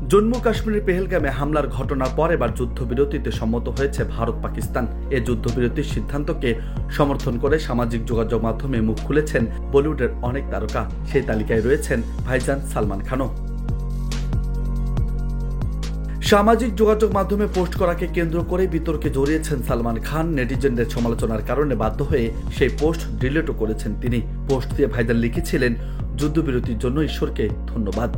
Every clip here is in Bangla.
জম্মু কাশ্মীরের পেহেলগামে হামলার ঘটনার পর এবার যুদ্ধবিরতিতে সম্মত হয়েছে ভারত পাকিস্তান। এ যুদ্ধবিরতির সিদ্ধান্তকে সমর্থন করে সামাজিক যোগাযোগ মাধ্যমে মুখ খুলেছেন বলিউডের অনেক তারকা। সেই তালিকায় রয়েছেন ভাইজান সালমান খানও। সামাজিক যোগাযোগ মাধ্যমে পোস্ট করাকে কেন্দ্র করে বিতর্কে জড়িয়েছেন সালমান খান। নেটিজেনদের সমালোচনার কারণে বাধ্য হয়ে সেই পোস্ট ডিলিটও করেছেন তিনি। পোস্ট দিয়ে ভাইজান লিখেছিলেন, যুদ্ধবিরতির জন্য ঈশ্বরকে ধন্যবাদ।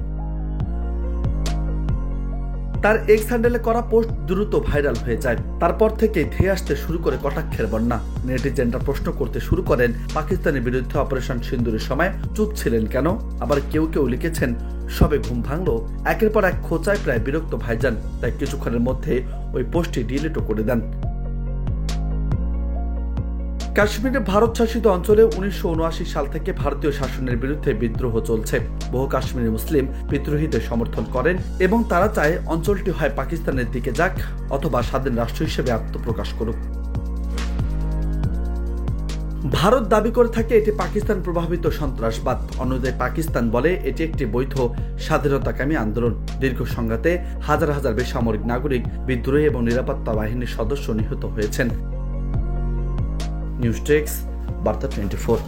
তার এক্স হ্যান্ডেলে করা পোস্ট দ্রুত ভাইরাল হয়ে যায়। তারপর থেকে ধেয়ে আসতে শুরু করে কটাক্ষের বন্যা। নেটিজেনরা প্রশ্ন করতে শুরু করেন, পাকিস্তানের বিরুদ্ধে অপারেশন সিন্দুরের সময় চুপ ছিলেন কেন? আবার কেউ কেউ লিখেছেন, সবে ঘুম ভাঙলো। একের পর এক খোঁচায় প্রায় বিরক্ত ভাইজান, তাই কিছুক্ষণের মধ্যে ওই পোস্টটি ডিলিটও করে দেন। কাশ্মীরের ভারত শাসিত অঞ্চলে 1979 সাল থেকে ভারতীয় শাসনের বিরুদ্ধে বিদ্রোহ চলছে। বহু কাশ্মীরি মুসলিম বিদ্রোহীদের সমর্থন করেন এবং তারা চায় অঞ্চলটি হয় পাকিস্তানের দিকে যাক অথবা স্বাধীন রাষ্ট্র হিসেবে আত্মপ্রকাশ করুক। ভারত দাবি করে থাকে এটি পাকিস্তান প্রভাবিত সন্ত্রাসবাদ। অন্যদের পাকিস্তান বলে এটি একটি বৈধ স্বাধীনতাকামী আন্দোলন। দীর্ঘ সংঘাতে হাজার হাজার বেসামরিক নাগরিক, বিদ্রোহী এবং নিরাপত্তা বাহিনীর সদস্য নিহত হয়েছেন। নিউজ ডেস্ক, বার্তা 24।